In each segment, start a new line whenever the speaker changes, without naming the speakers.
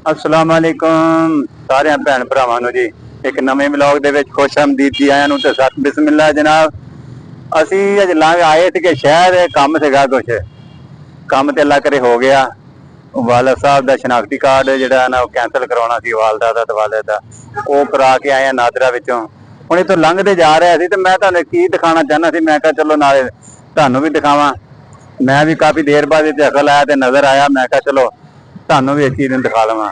अस्सलाम वालेकुम सारे भैन भरावां नूं जी एक नवे व्लॉग दे विच खुश आमदीद जी आयां नूं ते सत बिस्मिल्लाह जनाब। असीं अज लंघ आए थे कि शहर काम सीगा कुछ काम ते अल्लाह करे हो गया। वालद साहब दा शनाख्ती कार्ड जिहड़ा ना कैंसल करवाउणा सी वालदा दा ते वालिद दा ਉਹ ਕਰਾ ਕੇ ਆਏ ਆ ਨਾਦਰਾ ਵਿੱਚੋਂ। ਹੁਣ ਇੱਥੋਂ ਲੰਘਦੇ ਜਾ ਰਿਹਾ ਸੀ ਤੇ ਮੈਂ ਤੁਹਾਨੂੰ ਕੀ ਦਿਖਾਉਣਾ ਚਾਹੁੰਦਾ ਸੀ। ਮੈਂ ਕਿਹਾ ਚਲੋ ਨਾਲੇ ਤੁਹਾਨੂੰ ਵੀ ਦਿਖਾਵਾਂ। ਮੈਂ ਵੀ ਕਾਫੀ ਦੇਰ ਬਾਅਦ ਇੱਥੇ ਅਕਲ ਆਇਆ ਤੇ ਨਜ਼ਰ ਆਇਆ। ਮੈਂ ਕਿਹਾ ਚਲੋ ਤੁਹਾਨੂੰ ਵੀ ਇਸ ਚੀਜ਼ ਨੂੰ ਦਿਖਾ ਲਵਾਂ।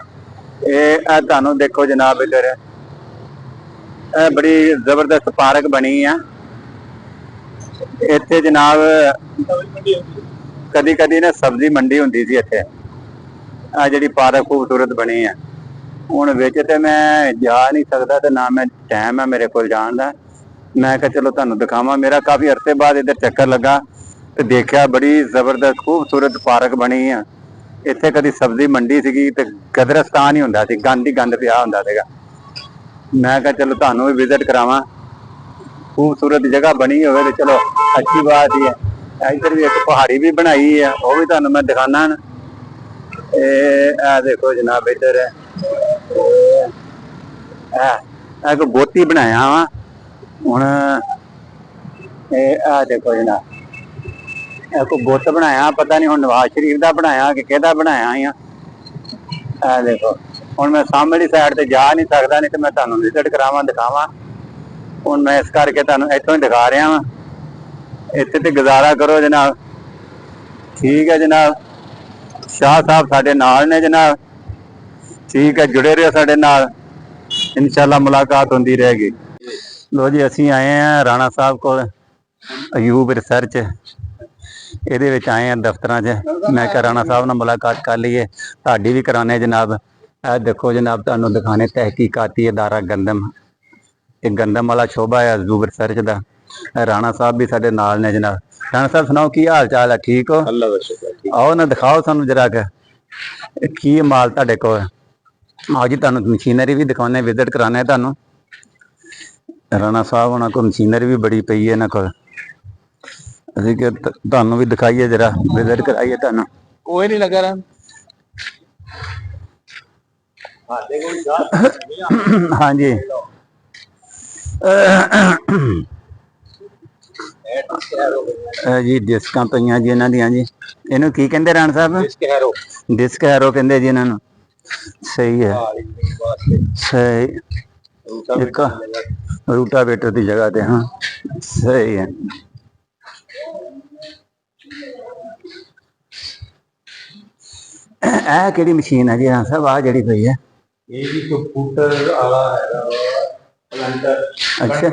ਇਹ ਤੁਹਾਨੂੰ ਦੇਖੋ ਜਨਾਬ ਇੱਧਰ ਇਹ ਬੜੀ ਜ਼ਬਰਦਸਤ ਪਾਰਕ ਬਣੀ ਆ ਇੱਥੇ ਜਨਾਬ। ਕਦੀ ਕਦੀ ਨਾ ਸਬਜ਼ੀ ਮੰਡੀ ਹੁੰਦੀ ਸੀ ਇੱਥੇ। ਆ ਜਿਹੜੀ ਪਾਰਕ ਖੂਬਸੂਰਤ ਬਣੀ ਆ ਹੁਣ ਵਿੱਚ ਤੇ ਮੈਂ ਜਾ ਨਹੀਂ ਸਕਦਾ ਤੇ ਨਾ ਮੈਂ ਟਾਈਮ ਹੈ ਮੇਰੇ ਕੋਲ ਜਾਣ ਦਾ। ਮੈਂ ਕਿਹਾ ਚਲੋ ਤੁਹਾਨੂੰ ਦਿਖਾਵਾਂ। ਮੇਰਾ ਕਾਫੀ ਅਰਸੇ ਬਾਅਦ ਇੱਧਰ ਚੱਕਰ ਲੱਗਾ ਤੇ ਦੇਖਿਆ ਬੜੀ ਜ਼ਬਰਦਸਤ ਖੂਬਸੂਰਤ ਪਾਰਕ ਬਣੀ ਆ। ਇੱਥੇ ਕਦੀ ਸਬਜ਼ੀ ਮੰਡੀ ਸੀਗੀ ਤੇ ਕਬਰਿਸਤਾਨ ਹੀ ਹੁੰਦਾ ਸੀ, ਗੰਦ ਹੀ ਗੰਦ ਪਿਆ ਹੁੰਦਾ ਸੀਗਾ। ਮੈਂ ਕਿਹਾ ਚਲੋ ਤੁਹਾਨੂੰ ਵੀ ਵਿਜ਼ਿਟ ਕਰਾਵਾਂ। ਖੂਬਸੂਰਤ ਜਗ੍ਹਾ ਬਣੀ ਹੋਵੇ ਤੇ ਚਲੋ ਅੱਛੀ ਬਾਤ ਹੀ ਹੈ। ਇੱਧਰ ਵੀ ਇੱਕ ਪਹਾੜੀ ਵੀ ਬਣਾਈ ਹੈ, ਉਹ ਵੀ ਤੁਹਾਨੂੰ ਮੈਂ ਦਿਖਾਣਾ। ਇਹ ਦੇਖੋ ਜਨਾਬ ਇੱਧਰ ਇੱਕ ਗੋਤੀ ਬਣਾਇਆ ਵਾ। ਹੁਣ ਇਹ ਦੇਖੋ ਜਨਾਬ ਇੱਕ ਗੁੱਤ ਬਣਾਇਆ, ਪਤਾ ਨਹੀਂ ਹੁਣ ਨਵਾਜ਼ ਸ਼ਰੀਫ ਦਾ ਬਣਾਇਆ ਕਿ ਕਿਹਦਾ ਬਣਾਇਆ ਆ। ਇਹ ਦੇਖੋ ਹੁਣ ਮੈਂ ਸਾਹਮਣੀ ਸਾਈਡ ਤੇ ਜਾ ਨਹੀਂ ਸਕਦਾ, ਨਹੀਂ ਤੇ ਮੈਂ ਤੁਹਾਨੂੰ ਵਿਜ਼ਿਟ ਕਰਾਵਾਂ ਦਿਖਾਵਾਂ। ਹੁਣ ਮੈਂ ਇਸ ਕਰਕੇ ਤੁਹਾਨੂੰ ਇੱਥੋਂ ਹੀ ਦਿਖਾ ਰਿਹਾ ਵਾਂ। ਇੱਥੇ ਤੇ ਗੁਜ਼ਾਰਾ ਕਰੋ ਜਨਾਬ। ਠੀਕ ਹੈ ਜਨਾਬ। ਸ਼ਾਹ ਸਾਹਿਬ ਸਾਡੇ ਨਾਲ ਨੇ ਜਨਾਬ। ਠੀਕ ਹੈ, ਜੁੜੇ ਰਹੋ ਸਾਡੇ ਨਾਲ, ਇਨਸ਼ਾਅੱਲਾ ਮੁਲਾਕਾਤ ਹੁੰਦੀ ਰਹੇਗੀ। ਲੋ ਜੀ ਅਸੀਂ ਆਏ ਹਾਂ ਰਾਣਾ ਸਾਹਿਬ ਕੋਲ ਅਯੂਬ ਰਿਸਰਚ। ਇਹਦੇ ਵਿੱਚ ਆਏ ਹਾਂ ਦਫ਼ਤਰਾਂ 'ਚ। ਮੈਂ ਕਿਹਾ ਰਾਣਾ ਸਾਹਿਬ ਨਾਲ ਮੁਲਾਕਾਤ ਕਰ ਲਈਏ, ਤੁਹਾਡੀ ਵੀ ਕਰਾਉਂਦੇ ਜਨਾਬ। ਇਹ ਦੇਖੋ ਜਨਾਬ ਤੁਹਾਨੂੰ ਦਿਖਾਣੇ ਤਹਿਕੀਕਾਤੀ ਅਦਾਰਾ ਗੰਦਮ। ਇਹ ਗੰਦਮ ਵਾਲਾ ਸ਼ੋਭਾ ਹੈ ਅਯੂਬ ਰਿਸਰਚ ਦਾ। ਰਾਣਾ ਸਾਹਿਬ ਵੀ ਸਾਡੇ ਨਾਲ ਨੇ ਜਨਾਬ। ਰਾਣਾ ਸਾਹਿਬ ਸੁਣਾਓ ਕੀ ਹਾਲ ਚਾਲ ਹੈ? ਠੀਕ ਹੋ? ਆਓ ਨਾ ਦਿਖਾਓ ਸਾਨੂੰ ਜਰਾ ਕਿ ਕੀ ਮਾਲ ਤੁਹਾਡੇ ਕੋਲ। ਆਓ ਜੀ ਤੁਹਾਨੂੰ ਮਸ਼ੀਨਰੀ ਵੀ ਦਿਖਾਉਂਦੇ, ਵਿਜ਼ਿਟ ਕਰਾਉਂਦੇ ਤੁਹਾਨੂੰ। ਰਾਣਾ ਸਾਹਿਬ ਉਹਨਾਂ ਕੋਲ ਮਸ਼ੀਨਰੀ ਵੀ ਬੜੀ ਪਈ ਹੈ ਇਹਨਾਂ ਕੋਲ। ਅਸੀਂ ਕਿ ਤੁਹਾਨੂੰ ਵੀ ਦਿਖਾਈਏ ਜਰਾ, ਵਿਜ਼ਿਟ ਕਰਾਈਏ ਤੁਹਾਨੂੰ।
ਕੋਈ ਨਹੀਂ ਲੱਗਾ ਰਾਂ
ਹਾਂਜੀ ਜੀ ਡਿਸਕਾਂ ਪਈਆਂ ਜੀ ਇਹਨਾਂ ਦੀਆਂ ਜੀ। ਇਹਨੂੰ ਕੀ ਕਹਿੰਦੇ ਰਾਣਾ ਸਾਹਿਬ? ਡਿਸਕ ਹੈਰੋ ਕਹਿੰਦੇ ਜੀ ਇਹਨਾਂ ਨੂੰ। ਸਹੀ ਹੈ, ਸਹੀ। ਇੱਕ ਰੂਟਾਵੇਟਰ ਦੀ ਜਗ੍ਹਾ ਤੇ। ਹਾਂ ਸਹੀ ਹੈ। ਇਹ ਕਿਹੜੀ ਮਸ਼ੀਨ ਹੈ ਜੀ ਰਾਣਾ ਸਾਹਿਬ? ਆਹ ਜਿਹੜੀ ਪਈ ਹੈ
ਇਹ ਵੀ ਕੰਪਿਊਟਰ ਵਾਲਾ ਹੈਗਾ ਪਲੰਟਰ।
ਅੱਛਾ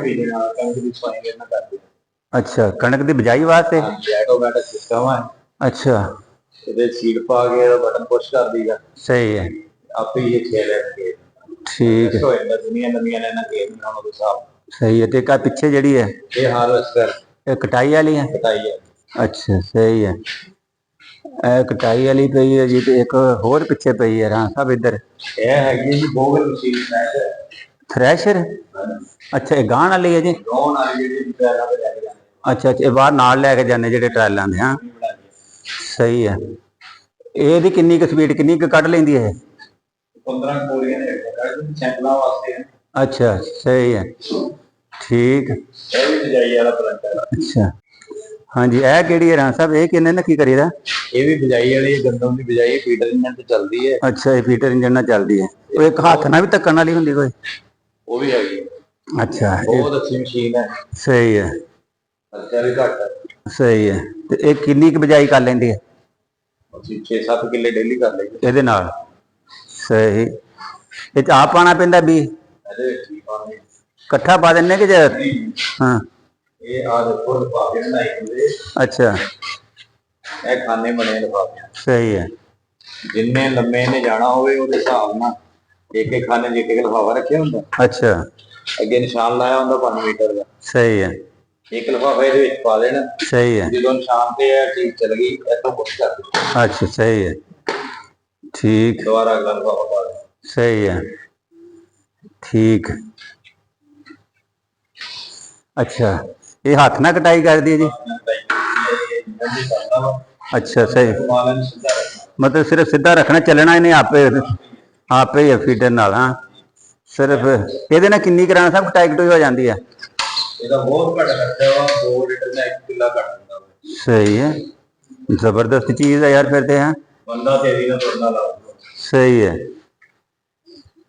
ਅੱਛਾ, ਕਣਕ ਦੀ ਬਿਜਾਈ ਵਾਸਤੇ
ਆਟੋਮੈਟਿਕ ਸਿਸਟਮ ਹੈ।
ਅੱਛਾ,
ਇਹਦੇ ਸੀਡ ਪਾ ਕੇ ਬਟਨ ਪੁਸ਼ ਕਰ ਦੀਗਾ।
ਸਹੀ ਹੈ,
ਆਪੇ ਹੀ ਇਹ ਖੇਲ ਲੈਣਗੇ।
ਠੀਕ ਹੈ।
ਦੁਨੀਆ ਨਵੀਆਂ ਲੈਣਾ ਗੇਮ ਬਣਾਉਣ ਦੇ ਹਿਸਾਬ।
ਸਹੀ ਹੈ। ਤੇ ਕਾ ਪਿੱਛੇ ਜਿਹੜੀ ਹੈ
ਇਹ ਹਾਰਵੈਸਟਰ,
ਇਹ ਕਟਾਈ ਵਾਲੀ ਹੈ?
ਕਟਾਈ ਹੈ।
ਅੱਛਾ ਸਹੀ ਹੈ। ਇਹ ਕਟਾਈ ਵਾਲੀ ਪਈ ਹੈ ਜੀ। ਤੇ ਇੱਕ ਹੋਰ ਪਿੱਛੇ ਪਈ ਹੈ ਰਾਣਾ ਸਾਹਿਬ ਇੱਧਰ।
ਇਹ ਹੈਗੀ ਜੀ ਬੋਗਲ ਮਸ਼ੀਨ
ਥ੍ਰੈਸ਼ਰ। ਅੱਛਾ, ਇਹ ਗਾਹਣ ਵਾਲੀ ਹੈ ਜੀ।
ਗਾਹਣ ਵਾਲੀ ਜਿਹੜੀ ਟਾਇਰਾਂ ਤੇ ਲੈ ਕੇ ਜਾਂਦੇ।
ਅੱਛਾ ਅੱਛਾ, ਇਹ ਬਾਹਰ ਨਾਲ ਲੈ ਕੇ ਜਾਂਦੇ ਜਿਹੜੇ ਟਰਾਲਾਂ ਦੇ। ਹਾਂ ਸਹੀ ਹੈ। ਇਹਦੀ ਕਿੰਨੀ ਕੁ ਸਪੀਡ, ਕਿੰਨੀ ਕੁ ਕੱਢ ਲੈਂਦੀ ਹੈ?
15 ਕੋਰੀਆਂ ਨੇ ਸੈਂਪਲਾਂ ਵਾਸਤੇ।
ਅੱਛਾ ਸਹੀ ਹੈ, ਠੀਕ।
ਇਹ ਵੀ ਬਿਜਾਈ ਵਾਲਾ ਪਲੰਟਰ।
ਅੱਛਾ ਹਾਂਜੀ। ਇਹ ਕਿਹੜੀ ਹੈ ਰਾਣਾ ਸਾਹਿਬ? ਇਹ ਕਿੰਨੇ ਨਾਲ ਕੀ ਕਰੀਦਾ?
ਇਹ ਵੀ ਬਿਜਾਈ ਵਾਲੀ ਗੰਦਮ ਦੀ ਬਿਜਾਈ ਫੀਡਰ ਇੰਜਨ ਤੇ ਚੱਲਦੀ ਹੈ।
ਅੱਛਾ, ਇਹ ਫੀਡਰ ਇੰਜਨ ਨਾਲ ਚੱਲਦੀ ਹੈ। ਉਹ ਇੱਕ ਹੱਥ ਨਾਲ ਵੀ ਧੱਕਣ ਵਾਲੀ ਹੁੰਦੀ ਕੋਈ?
ਉਹ ਵੀ ਹੈਗੀ।
ਅੱਛਾ,
ਬਹੁਤ ਅੱਛੀ ਮਸ਼ੀਨ ਹੈ।
ਸਹੀ ਹੈ,
ਖਰਚਾ ਵੀ ਘੱਟ ਹੈ।
ਸਹੀ ਹੈ। ਤੇ ਇਹ ਕਿੰਨੀ ਕੁ ਬਿਜਾਈ ਕਰ ਲੈਂਦੀ ਹੈ?
ਅਸੀਂ 6-7 ਕਿੱਲੇ ਡੇਲੀ ਕਰ ਲਈਏ
ਇਹਦੇ ਨਾਲ। ਸਹੀ। ਇਹ ਚ ਆਪ ਪਾਣਾ ਪੈਂਦਾ ਵੀ?
ਇਹਦੇ ਵਿੱਚ ਹੀ ਪਾਣੀ
ਇਕੱਠਾ ਪਾ ਦਿੰਦੇ ਕਿ ਜੇ? ਹਾਂ
ਇਹ ਆ ਦੇਖੋ ਲਿਫਾਫੇ ਬਣਾਏ ਹੁੰਦੇ।
ਅੱਛਾ,
ਇਹ ਖਾਨੇ ਬਣੇ ਲਿਫਾਫੇ।
ਸਹੀ ਹੈ।
ਜਿੰਨੇ ਲੰਮੇ ਨੇ ਜਾਣਾ ਹੋਵੇ ਉਹਦੇ ਹਿਸਾਬ ਨਾਲ ਇੱਕ ਇੱਕ ਖਾਨੇ ਚ ਇੱਕ ਇੱਕ ਲਿਫਾਫਾ ਰੱਖਿਆ ਹੁੰਦਾ।
ਅੱਛਾ,
ਅੱਗੇ ਨਿਸ਼ਾਨ ਲਾਇਆ ਹੁੰਦਾ 5 ਮੀਟਰ ਦਾ।
ਸਹੀ ਹੈ।
ਇੱਕ ਲਿਫਾਫਾ ਇਹਦੇ ਵਿੱਚ ਪਾ ਦੇਣਾ।
ਸਹੀ ਹੈ।
ਜਦੋਂ ਨਿਸ਼ਾਨ ਤੇ ਇਹ ਚੀਜ਼ ਚਲ ਗਈ ਇੱਥੋਂ ਪੁੱਛ ਕਰ ਦੇਣਾ।
ਅੱਛਾ ਸਹੀ ਹੈ, ਠੀਕ।
ਦੁਬਾਰਾ ਅਗਲਾ ਲਿਫਾਫਾ ਪਾ ਦੇਣਾ।
ਸਹੀ ਹੈ, ਠੀਕ। ਅੱਛਾ, ਇਹ ਹੱਥ ਨਾਲ ਕਟਾਈ ਕਰਦੀ ਹੈ ਜੀ? ਅੱਛਾ ਸਹੀ। ਮਤਲਬ ਸਿਰਫ ਸਿੱਧਾ ਰੱਖਣਾ, ਚੱਲਣਾ ਇਹਨੇ ਆਪੇ? ਆਪੇ ਹੀ ਫੀਡਰ ਨਾਲ ਹਾਂ। ਸਿਰਫ ਇਹਦੇ ਨਾਲ ਕਿੰਨੀ ਕਰਾਣਾ ਸਭ ਟਾਈਟ ਹੋ ਜਾਂਦੀ ਹੈ?
ਇਹਦਾ ਬਹੁਤ ਘੱਟ ਖਰਚਾ ਵਾ, 2 ਲੀਟਰ ਦਾ 1 ਕਿੱਲਾ ਕੱਟ ਦਿੰਦਾ ਵਾ।
ਸਹੀ ਹੈ, ਜ਼ਬਰਦਸਤ ਚੀਜ਼ ਹੈ ਯਾਰ ਫਿਰ ਤੇ। ਹਾਂ,
ਬੰਦਾ ਤੇਰੀ ਨਾਲ ਤੁਰਨਾ ਲਾ ਦੂਗਾ।
ਸਹੀ ਹੈ,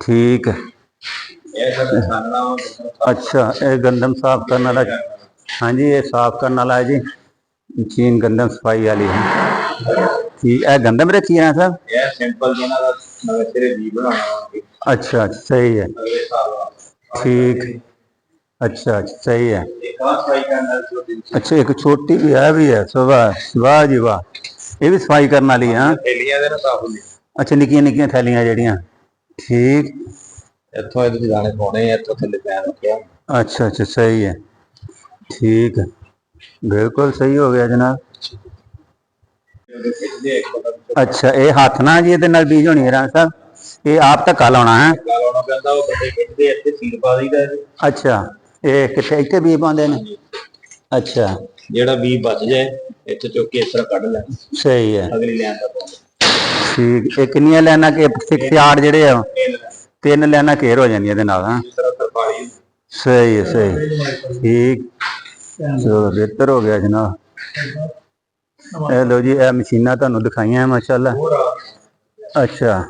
ਠੀਕ ਹੈ।
ਇਹ ਸਾਡਾ ਛਾਨਣਾ ਵਾ।
ਅੱਛਾ, ਇਹ ਗੰਦਮ ਸਾਫ਼ ਕਰਨ ਵਾਲਾ? ਹਾਂਜੀ, ਇਹ ਸਾਫ਼ ਕਰਨ ਵਾਲਾ ਹੈ ਜੀ ਮਸ਼ੀਨ, ਗੰਦਮ ਸਫਾਈ ਵਾਲੀ ਹੈ। ਠੀਕ, ਇਹ ਗੰਦਮ ਰੱਖੀ ਹੈ ਸਰ?
ਇਹ ਸਿੰਪਲ ਜਿਹਨਾਂ ਦਾ ਨਵੇਂ ਸਿਰੇ ਵੀ ਬਣਾਉਣਾ ਵਾ।
ਅੱਛਾ, ਸਹੀ ਹੈ,
ਅਗਲੇ ਸਾਲ ਵਾ।
ਠੀਕ। ਅੱਛਾ, ਸਹੀ ਹੈ।
ਇੱਕ ਆਹ ਸਫਾਈ ਕਰਨ ਵਾਲੀ ਛੋਟੀ ਜਿਹੀ।
ਅੱਛਾ, ਇੱਕ ਛੋਟੀ ਵੀ ਹੈ ਵੀ ਹੈ। ਵਾਹ ਵਾਹ ਜੀ ਵਾਹ, ਇਹ ਵੀ ਸਫਾਈ ਕਰਨ ਵਾਲੀ ਹੈ?
ਥੈਲੀਆਂ ਦੇ ਨਾ ਸਾਫ਼ ਹੁੰਦੀ।
ਅੱਛਾ, ਨਿੱਕੀਆਂ ਨਿੱਕੀਆਂ ਥੈਲੀਆਂ ਜਿਹੜੀਆਂ, ਠੀਕ।
ਇੱਥੋਂ ਇਹਦੇ ਚ ਦਾਣੇ ਪਾਉਣੇ, ਇੱਥੋਂ ਥੱਲੇ ਪੈਰ ਰੱਖਿਆ।
ਅੱਛਾ ਅੱਛਾ, ਸਹੀ ਹੈ, ਠੀਕ ਹੈ, ਬਿਲਕੁਲ ਸਹੀ ਹੋ ਗਿਆ ਜਨਾਬ। ਅੱਛਾ, ਇਹ ਹੱਥ ਨਾਲ ਜੀ ਇਹਦੇ ਨਾਲ ਬੀਜ ਹੋਣੀ ਹੈ ਰਾਣਾ ਸਾਹਿਬ? ਇਹ ਆਪ ਧੱਕਾ ਲਾਉਣਾ ਹੈ?
ਲਾਉਣਾ ਪੈਂਦਾ, ਉਹ ਬੰਦੇ ਖਿੱਚਦੇ, ਇੱਥੇ ਸੀਲ ਪਾ ਦਈਦਾ ਇਹਦੇ।
ਅੱਛਾ, ਇਹ ਕਿੱਥੇ ਇੱਥੇ ਬੀਜ ਪਾਉਂਦੇ ਨੇ? ਅੱਛਾ,
ਜਿਹੜਾ ਬੀਜ ਬਚ ਜਾਏ ਇੱਥੇ ਚੁੱਕ ਕੇ ਇਸ ਤਰ੍ਹਾਂ ਕੱਢ ਲੈ।
ਸਹੀ ਹੈ,
ਅਗਲੀ ਲਾਈਨ ਦਾ ਪਾਉਂਦੇ।
ਠੀਕ। ਇਹ ਕਿੰਨੀਆਂ ਲਾਈਨਾਂ ਕਿ 6 ਜਿਹੜੇ ਆ? 3 ਲਾਈਨਾਂ ਘੇਰ ਹੋ ਜਾਂਦੀਆਂ ਇਹਦੇ ਨਾਲ। ਹਾਂ,
ਇਸ ਤਰ੍ਹਾਂ ਤਰਪਾਲੀ।
ਸਹੀ ਹੈ, ਸਹੀ, ਠੀਕ। ਚਲੋ ਬਿਹਤਰ ਹੋ ਗਿਆ ਜਨਾਬ। ਇਹ ਲੋ ਜੀ, ਇਹ ਮਸ਼ੀਨਾਂ ਤੁਹਾਨੂੰ ਦਿਖਾਈਆਂ ਮਾਸ਼ਾਅੱਲਾ। ਅੱਛਾ,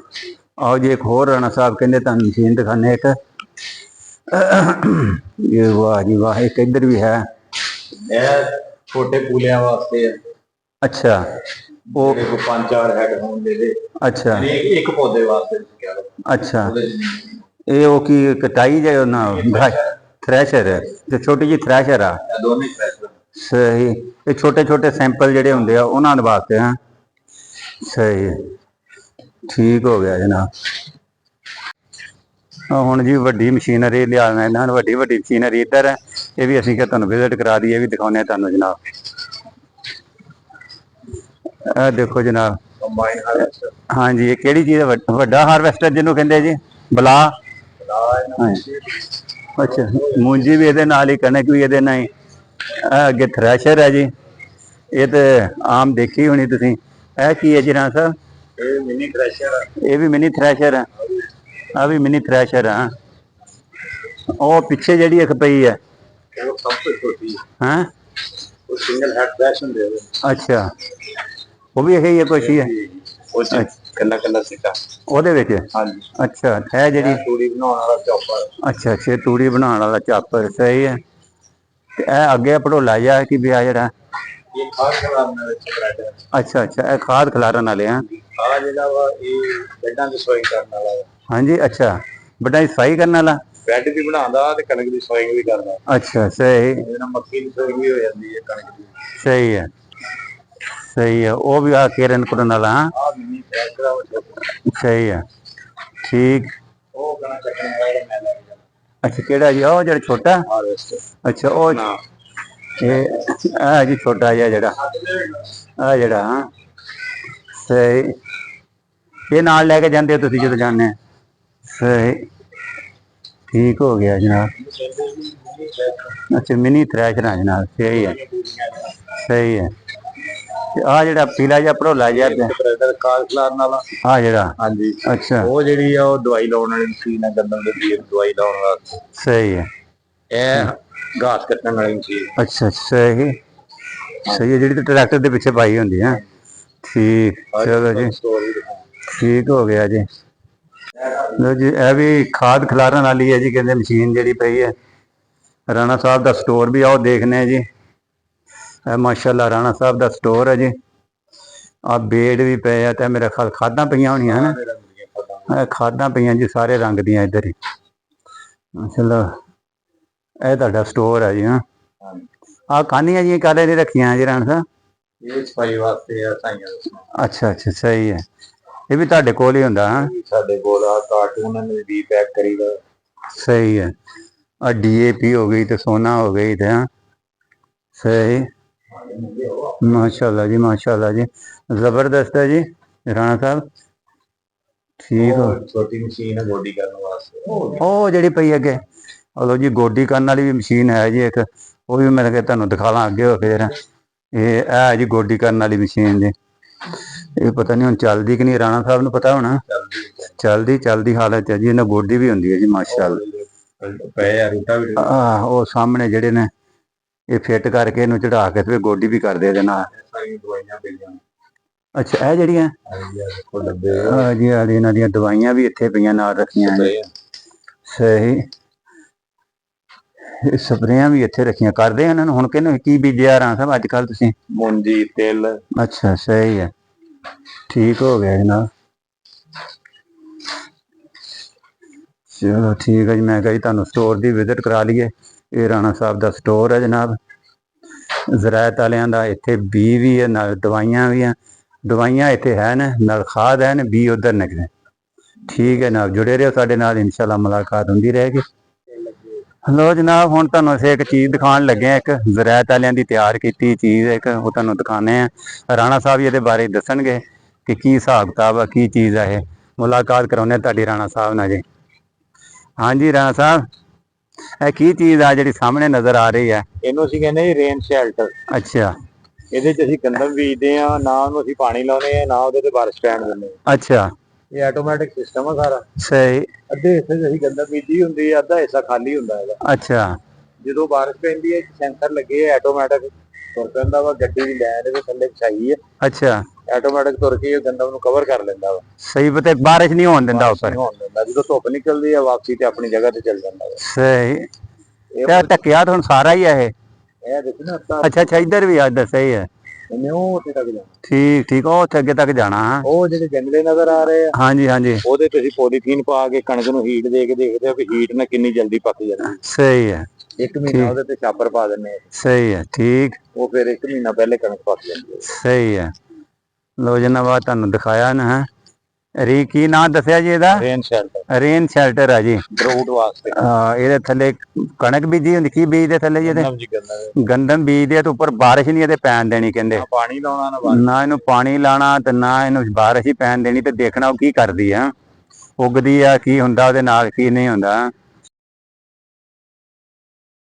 ਆਓ ਜੀ, ਇੱਕ ਹੋਰ ਰਾਣਾ ਸਾਹਿਬ ਕਹਿੰਦੇ ਤੁਹਾਨੂੰ ਮਸ਼ੀਨ ਦਿਖਾਣੇ ਇੱਕ। ਇਹ ਵਾਹ ਜੀ ਵਾਹ, ਇੱਕ ਇੱਧਰ ਵੀ ਹੈ।
ਇਹ ਛੋਟੇ ਪੂਲਿਆਂ ਵਾਸਤੇ ਹੈ।
ਅੱਛਾ, ਉਹ
5-4 ਹੈਡ ਹੋਣ ਦੇ।
ਅੱਛਾ,
ਇੱਕ ਪੌਦੇ ਵਾਸਤੇ ਕਹਿ ਲਓ।
ਅੱਛਾ, ਇਹ ਉਹ ਕੀ ਕਟਾਈ ਜੇ ਨਾ ਥ੍ਰੈਸ਼ਰ ਹੈ ਤੇ ਛੋਟੀ ਜਿਹੀ ਥ੍ਰੈਸ਼ਰ ਆ?
ਦੋਨੇ ਥ੍ਰੈਸ਼ਰ।
ਸਹੀ, ਇਹ ਛੋਟੇ ਛੋਟੇ ਸੈਂਪਲ ਜਿਹੜੇ ਹੁੰਦੇ ਆ ਉਹਨਾਂ ਦੇ ਵਾਸਤੇ। ਹਾਂ, ਸਹੀ ਹੈ, ਠੀਕ ਹੋ ਗਿਆ ਜਨਾਬ। ਹੁਣ ਜੀ ਵੱਡੀ ਮਸ਼ੀਨਰੀ ਲਿਆਉਣਾ ਇਹਨਾਂ ਨੂੰ, ਵੱਡੀ ਵੱਡੀ ਮਸ਼ੀਨਰੀ ਇੱਧਰ ਹੈ। ਇਹ ਵੀ ਅਸੀਂ ਕਿ ਤੁਹਾਨੂੰ ਵਿਜ਼ਿਟ ਕਰਾ ਦਈਏ, ਵੀ ਦਿਖਾਉਂਦੇ ਹਾਂ ਤੁਹਾਨੂੰ ਜਨਾਬ। ਇਹ ਦੇਖੋ ਜਨਾਬ,
ਕੰਬਾਈਨ ਹਾਰਵੈਸਟਰ। ਹਾਂਜੀ,
ਇਹ ਕਿਹੜੀ ਚੀਜ਼ ਹੈ? ਵੱਡਾ ਹਾਰਵੈਸਟਰ ਜਿਹਨੂੰ ਕਹਿੰਦੇ ਜੀ, ਬਲਾ? ਅੱਛਾ, ਮੂੰਜੀ ਵੀ ਇਹਦੇ ਨਾਲ ਹੀ, ਕਣਕ ਵੀ ਇਹਦੇ ਨਾਲ ਹੀ। ਅੱਗੇ ਥ੍ਰੈਸ਼ਰ ਹੈ ਜੀ, ਇਹ ਤੇ ਆਮ ਦੇਖੀ ਹੋਣੀ ਤੁਸੀਂ। ਇਹ ਕੀ ਹੈ ਜੀ ਰਾਣਾ ਸਾਹਿਬ?
ਇਹ ਮਿਨੀ ਥ੍ਰੈਸ਼ਰ ਹੈ।
ਇਹ ਵੀ ਮਿਨੀ ਥ੍ਰੈਸ਼ਰ ਹੈ? ਆ ਵੀ ਮਿਨੀ ਥ੍ਰੈਸ਼ਰ ਆ। ਉਹ ਪਿੱਛੇ ਜਿਹੜੀ ਇੱਕ ਪਈ ਹੈ,
ਉਹ ਸਭ ਤੋਂ ਛੋਟੀ ਹੈ।
ਹਾਂ,
ਉਹ ਸਿੰਗਲ ਹੈਡ ਥ੍ਰੈਸ਼ ਹੁੰਦੇ ਆ।
ਅੱਛਾ, ਉਹ ਵੀ ਇਹੀ ਹੈ ਕੁਛ ਹੀ ਹੈ?
ਉਹ ਕੱਲਾ ਕੱਲਾ ਸਿੱਟਾ
ਉਹਦੇ ਵਿੱਚ?
ਹਾਂਜੀ।
ਅੱਛਾ, ਹੈ ਜਿਹੜੀ
ਤੂੜੀ ਬਣਾਉਣ ਵਾਲਾ ਚੌਪਰ।
ਅੱਛਾ ਅੱਛਾ, ਤੂੜੀ ਬਣਾਉਣ ਵਾਲਾ ਚਾਪਰ, ਸਹੀ ਹੈ। ਤੇ ਇਹ ਅੱਗੇ ਭੜੋਲਾ ਜਿਹਾ ਕਿ ਵੀ ਆ ਜਿਹੜਾ?
ਇਹ ਖਾਦ ਖਿਲਾਰਨ ਵਾਲੇ ਸਪਰੈਡ।
ਅੱਛਾ ਅੱਛਾ, ਇਹ ਖਾਦ ਖਿਲਾਰਨ ਵਾਲੇ ਆ?
ਆ ਜਿਹੜਾ ਵਾ ਇਹ ਬੈੱਡਾਂ ਦੀ ਸਫਾਈ ਕਰਨ ਵਾਲਾ ਵਾ।
ਹਾਂਜੀ, ਅੱਛਾ, ਬੈੱਡਾਂ ਦੀ ਸਫਾਈ ਕਰਨ ਵਾਲਾ?
ਬੈੱਡ ਵੀ ਬਣਾਉਂਦਾ ਤੇ ਕਣਕ ਦੀ ਸਫਾਈ ਵੀ ਕਰਦਾ।
ਅੱਛਾ, ਸਹੀ।
ਇਹਦੇ ਨਾਲ ਮੱਕੀ ਦੀ ਸਫਾਈ ਵੀ ਹੋ ਜਾਂਦੀ ਹੈ, ਕਣਕ ਦੀ।
ਸਹੀ ਹੈ, ਸਹੀ ਹੈ। ਉਹ ਵੀ ਆ ਕੇਰਨ ਕੁਰਨ ਵਾਲਾ?
ਆ ਮਿਨੀ ਥ੍ਰੈਸ਼ਰ ਆ।
ਸਹੀ ਹੈ, ਠੀਕ।
ਉਹ ਕਣਕ ਕੱਟਣ ਵਾਲਾ ਮੈਂ ਲੈ ਕੇ ਜਾਣਾ।
ਅੱਛਾ, ਕਿਹੜਾ ਜੀ? ਉਹ ਜਿਹੜਾ ਛੋਟਾ?
ਹਾਰਵੈਸਟਰ।
ਅੱਛਾ, ਉਹ ਇਹ ਆ ਜੀ ਛੋਟਾ ਜਿਹਾ ਜਿਹੜਾ, ਆ ਜਿਹੜਾ? ਹਾਂ, ਸਹੀ। ਇਹ ਨਾਲ ਲੈ ਕੇ ਜਾਂਦੇ ਹੋ ਤੁਸੀਂ ਜਦੋਂ ਜਾਂਦੇ? ਸਹੀ, ਠੀਕ ਹੋ ਗਿਆ ਜਨਾਬ। ਅੱਛਾ, ਮਿਨੀ ਥ੍ਰੈਸ਼ਰ ਜਨਾਬ, ਸਹੀ ਹੈ, ਸਹੀ ਹੈ। ਤੇ ਆ ਜਿਹੜਾ ਪੀਲਾ ਜਿਹਾ ਭੜੋਲਾ ਜਿਹਾ
ਖਾਦ ਖਿਲਾਰਨ ਵਾਲਾ,
ਆ ਜਿਹੜਾ?
ਹਾਂਜੀ।
ਅੱਛਾ,
ਉਹ ਜਿਹੜੀ ਆ ਉਹ ਦਵਾਈ ਲਾਉਣ ਵਾਲੀ ਮਸ਼ੀਨ ਹੈ, ਗੰਦਮ ਦੇ ਬੀਜ ਦਵਾਈ ਲਾਉਣ ਵਾਸਤੇ।
ਸਹੀ ਹੈ।
ਇਹ ਘਾਸ ਕੱਟਣ ਵਾਲੀ ਮਸ਼ੀਨ।
ਅੱਛਾ, ਸਹੀ ਸਹੀ ਹੈ, ਜਿਹੜੀ ਤੇ ਟਰੈਕਟਰ ਦੇ ਪਿੱਛੇ ਪਾਈ ਹੁੰਦੀ ਹੈ। ਠੀਕ, ਚਲੋ ਜੀ, ਠੀਕ ਹੋ ਗਿਆ ਜੀ। ਲੋ ਜੀ, ਇਹ ਵੀ ਖਾਦ ਖਿਲਾਰਨ ਵਾਲੀ ਹੈ ਜੀ, ਕਹਿੰਦੇ ਮਸ਼ੀਨ ਜਿਹੜੀ ਪਈ ਹੈ। ਰਾਣਾ ਸਾਹਿਬ ਦਾ ਸਟੋਰ ਵੀ ਆਓ ਦੇਖਦੇ ਹਾਂ ਜੀ। ਇਹ ਮਾਸ਼ਾਅੱਲਾ ਰਾਣਾ ਸਾਹਿਬ ਦਾ ਸਟੋਰ ਹੈ ਜੀ। ਆ ਬੇੜ ਵੀ ਪਏ ਆ, ਤੇ ਮੇਰੇ ਖਿਆਲ ਖਾਦਾਂ ਪਈਆਂ ਹੋਣੀਆਂ ਹਨ। ਇਹ ਖਾਦਾਂ ਪਈਆਂ ਜੀ ਸਾਰੇ ਰੰਗ ਦੀਆਂ ਇੱਧਰ ਹੀ। ਚਲੋ, ਇਹ ਤੁਹਾਡਾ ਸਟੋਰ ਹੈ ਜੀ। ਹਾਂ, ਆਹ ਕਾਨੀਆਂ ਜੀ ਕਾਲੇ ਦੀ ਰੱਖੀਆਂ ਜੀ ਰਾਣਾ ਸਾਹਿਬ?
ਇਹ ਸਫਾਈ ਵਾਸਤੇ ਆ, ਸਾਈਆਂ।
ਅੱਛਾ ਅੱਛਾ, ਸਹੀ ਹੈ। ਇਹ ਵੀ ਤੁਹਾਡੇ ਕੋਲ ਹੀ ਹੁੰਦਾ? ਹਾਂ,
ਸਾਡੇ ਕੋਲ ਆ ਕਾਰਟੂਨ ਵੀ ਪੈਕ ਕਰੀਦਾ।
ਸਹੀ ਹੈ। ਆ DAP ਹੋ ਗਈ ਤੇ ਸੋਨਾ ਹੋ ਗਈ ਤੇ। ਹਾਂ, ਸਹੀ, ਮਾਸ਼ਾਅੱਲਾ ਜੀ, ਮਾਸ਼ਾਅੱਲਾ ਜੀ, ਜ਼ਬਰਦਸਤ ਹੈ ਜੀ ਰਾਣਾ ਸਾਹਿਬ। ਠੀਕ ਹੋ।
ਛੋਟੀ ਮਸ਼ੀਨ ਹੈ ਗੋਡੀ ਕਰਨ ਵਾਸਤੇ,
ਉਹ ਜਿਹੜੀ ਪਈ ਅੱਗੇ, ਲੋ ਜੀ, ਗੋਡੀ ਕਰਨ ਵਾਲੀ ਵੀ ਮਸ਼ੀਨ ਹੈ ਜੀ ਇੱਕ। ਉਹ ਵੀ ਮੈਂ ਤੁਹਾਨੂੰ ਦਿਖਾ ਲਾਂ ਅੱਗੇ ਹੋ ਕੇ ਜਰਾ। ਇਹ ਹੈ ਜੀ ਗੋਡੀ ਕਰਨ ਵਾਲੀ ਮਸ਼ੀਨ ਜੀ। ਇਹ ਪਤਾ ਨਹੀਂ ਹੁਣ ਚੱਲਦੀ ਕਿ ਨਹੀਂ, ਰਾਣਾ ਸਾਹਿਬ ਨੂੰ ਪਤਾ ਹੋਣਾ। ਚੱਲਦੀ ਹਾਲਤ ਹੈ ਜੀ। ਇਹਨਾਂ ਗੋਡੀ ਵੀ ਹੁੰਦੀ ਹੈ ਜੀ ਮਾਸ਼ਾਅੱਲਾ।
ਪਏ ਆ ਰੂਟਾ ਵੀ
ਉਹ ਸਾਹਮਣੇ ਜਿਹੜੇ ਨੇ ਇਹ ਫਿੱਟ ਕਰਕੇ ਇਹਨੂੰ ਚੜਾ ਕੇ ਤੇ ਗੋਡੀ ਵੀ ਕਰਦੇ ਇਹਦੇ ਨਾਲ।
ਸਾਰੀਆਂ ਦਵਾਈਆਂ ਪਈਆਂ।
ਅੱਛਾ, ਇਹ ਜਿਹੜੀਆਂ
ਦੇਖੋ ਡੱਬੇ
ਜੀ ਇਹਨਾਂ ਦੀਆਂ ਦਵਾਈਆਂ ਵੀ ਇੱਥੇ ਪਈਆਂ ਨਾਲ ਰੱਖੀਆਂ ਨੇ। ਸਹੀ, ਸਪਰੇਆਂ ਵੀ ਇੱਥੇ ਰੱਖੀਆਂ ਕਰਦੇ ਇਹਨਾਂ ਨੂੰ। ਹੁਣ ਕਿਹਨੂੰ ਕੀ ਬੀਜਿਆ ਰਾਣਾ ਸਾਹਿਬ ਅੱਜ ਕੱਲ ਤੁਸੀਂ?
ਮੂੰਜੀ ਤਿਲ।
ਅੱਛਾ, ਸਹੀ ਹੈ, ਠੀਕ ਹੋ ਗਿਆ ਜਨਾਬ। ਚਲੋ ਠੀਕ ਹੈ ਜੀ। ਮੈਂ ਕਿਹਾ ਜੀ ਤੁਹਾਨੂੰ ਸਟੋਰ ਦੀ ਵਿਜ਼ਿਟ ਕਰਾ ਲਈਏ। ਇਹ ਰਾਣਾ ਸਾਹਿਬ ਦਾ ਸਟੋਰ ਹੈ ਜਨਾਬ, ਜ਼ਰਾਇਤ ਵਾਲਿਆਂ ਦਾ। ਇੱਥੇ ਬੀ ਵੀ ਹੈ, ਨਾਲ ਦਵਾਈਆਂ ਵੀ ਆ। ਦਵਾਈਆਂ ਇੱਥੇ ਹੈ ਨੇ, ਨਾਲ ਖਾਦ ਹੈ ਨੇ, ਬੀ ਉਧਰ ਨਿਕਲੇ। ਠੀਕ ਹੈ ਜਨਾਬ, ਜੁੜੇ ਰਹੋ ਸਾਡੇ ਨਾਲ, ਇਨਸ਼ਾਅੱਲਾ ਮੁਲਾਕਾਤ ਹੁੰਦੀ ਰਹੇਗੀ। ਲੋ ਜਨਾਬ, ਹੁਣ ਤੁਹਾਨੂੰ ਅਸੀਂ ਇੱਕ ਚੀਜ਼ ਦਿਖਾਉਣ ਲੱਗੇ ਹਾਂ, ਇੱਕ ਜ਼ਰਾਇਤ ਵਾਲਿਆਂ ਦੀ ਤਿਆਰ ਕੀਤੀ ਚੀਜ਼ ਇੱਕ, ਉਹ ਤੁਹਾਨੂੰ ਦਿਖਾਉਂਦੇ ਆ। ਰਾਣਾ ਸਾਹਿਬ ਇਹਦੇ ਬਾਰੇ ਦੱਸਣਗੇ ਕਿ ਕੀ ਹਿਸਾਬ ਕਿਤਾਬ ਆ, ਕੀ ਚੀਜ਼ ਆ ਇਹ। ਮੁਲਾਕਾਤ ਕਰਾਉਂਦੇ ਤੁਹਾਡੀ ਰਾਣਾ ਸਾਹਿਬ ਨਾਲ ਜੀ। ਹਾਂਜੀ ਰਾਣਾ ਸਾਹਿਬ, ਇਹ ਕੀ ਚੀਜ਼ ਆ ਜਿਹੜੀ ਸਾਹਮਣੇ ਨਜ਼ਰ ਆ ਰਹੀ ਹੈ?
ਇਹਨੂੰ ਅਸੀਂ ਕਹਿੰਦੇ ਜੀ ਰੇਨ ਸ਼ੈਲਟਰ।
ਅੱਛਾ,
ਇਹਦੇ ਚ ਅਸੀਂ ਗੰਦਮ ਬੀਜਦੇ ਆ, ਨਾ ਉਹਨੂੰ ਅਸੀਂ ਪਾਣੀ ਲਾਉਨੇ ਆ, ਨਾ ਉਹਦੇ ਤੇ ਬਾਰਿਸ਼ ਪੈਣ ਦਿੰਦੇ ਆ।
ਅੱਛਾ,
ਇਹ ਆਟੋਮੈਟਿਕ ਸਿਸਟਮ ਆ ਸਾਰਾ।
ਸਹੀ।
ਅੱਧੇ ਹਿੱਸੇ 'ਚ ਅਸੀਂ ਗੰਦਮ ਬੀਜੀ ਹੁੰਦੀ ਹੈ, ਅੱਧਾ ਹਿੱਸਾ ਖਾਲੀ ਹੁੰਦਾ ਇਹਦਾ।
ਅੱਛਾ,
ਜਦੋਂ ਬਾਰਿਸ਼ ਪੈਂਦੀ ਹੈ ਸੈਂਸਰ ਲੱਗੇ ਆਟੋਮੈਟਿਕ ਤੁਰ ਪੈਂਦਾ ਵਾ। ਗੱਡੀ ਦੀ ਲਾਈਨ ਦੇ ਥੱਲੇ ਵਿਛਾਈ ਹੈ,
ਅੱਛਾ,
ਆਟੋਮੈਟਿਕ ਤੁਰ ਕੇ ਗੰਦਮ ਨੂੰ ਕਵਰ ਕਰ ਲੈਂਦਾ ਵਾ।
ਸਹੀ। ਪਤਾ ਬਾਰਿਸ਼ ਨਹੀਂ ਹੋਣ ਦਿੰਦਾ ਉੱਪਰ।
ਨਹੀਂ ਹੋਣ ਦਿੰਦਾ। ਜਦੋਂ ਧੁੱਪ ਨਿਕਲਦੀ ਹੈ ਵਾਪਸੀ ਤੇ ਆਪਣੀ ਜਗ੍ਹਾ ਤੇ ਚੱਲ ਜਾਂਦਾ ਵਾ।
ਸਹੀ। ਇਹ ਢੱਕਿਆ ਤਾਂ ਹੁਣ ਸਾਰਾ ਹੀ ਹੈ
ਇਹ ਦੇਖੋ ਨਾ।
ਅੱਛਾ, ਇੱਧਰ ਵੀ ਆ, ਇੱਧਰ ਸਹੀ ਹੈ।
ਇਹਨੇ ਉਹ ਉੱਥੇ ਤੱਕ ਜਾਣਾ।
ਠੀਕ, ਉਹ ਉੱਥੇ ਅੱਗੇ ਤੱਕ ਜਾਣਾ।
ਉਹ ਜਿਹੜੇ ਜੰਗਲੇ ਨਜ਼ਰ ਆ ਰਹੇ ਆ,
ਹਾਂਜੀ ਹਾਂਜੀ,
ਉਹਦੇ ਤੇ ਅਸੀਂ ਪੋਲੀਥੀਨ ਪਾ ਕੇ ਕਣਕ ਨੂੰ ਹੀਟ ਦੇ ਕੇ ਦੇਖਦੇ ਆ ਵੀ ਹੀਟ ਨਾਲ ਕਿੰਨੀ ਜਲਦੀ ਪੱਕ ਜਾਂਦੀ।
ਸਹੀ ਹੈ।
1 ਮਹੀਨਾ ਉਹਦੇ ਤੇ ਛਾਪਰ ਪਾ ਦਿੰਦੇ ਆ।
ਸਹੀ ਹੈ, ਠੀਕ।
ਉਹ ਫਿਰ 1 ਮਹੀਨਾ ਪਹਿਲੇ ਕਣਕ ਪੱਕ ਜਾਂਦੀ ਹੈ।
ਸਹੀ ਹੈ। ਲੋ ਜਨਾਬ, ਤੁਹਾਨੂੰ ਦਿਖਾਇਆ ਨਾ ਕੀ ਨਾਂ ਦੱਸਿਆ ਜੀ ਇਹਦਾ?
Rain shelter.
ਰੇਨ ਸ਼ੈਲਟਰ ਹੈ ਜੀ,
ਡਰਾਊਟ ਵਾਸਤੇ।
ਇਹਦੇ ਥੱਲੇ ਕਣਕ ਬੀਜੀ ਹੁੰਦੀ। ਕੀ ਬੀਜਦੇ ਥੱਲੇ ਜੀ ਇਹਦੇ? ਗੰਦਮ ਬੀਜਦੇ ਆ ਤੇ ਉੱਪਰ ਬਾਰਿਸ਼ ਨਹੀਂ ਇਹਦੇ ਪੈਣ ਦੇਣੀ ਕਹਿੰਦੇ।
ਪਾਣੀ ਲਾਉਣਾ
ਨਾ ਇਹਨੂੰ ਪਾਣੀ ਲਾਣਾ ਤੇ ਨਾ ਇਹਨੂੰ ਬਾਰਿਸ਼ ਹੀ ਪੈਣ ਦੇਣੀ, ਤੇ ਦੇਖਣਾ ਉਹ ਕੀ ਕਰਦੀ ਆ, ਉੱਗਦੀ ਆ, ਕੀ ਹੁੰਦਾ ਉਹਦੇ ਨਾਲ, ਕੀ ਨਹੀਂ ਹੁੰਦਾ।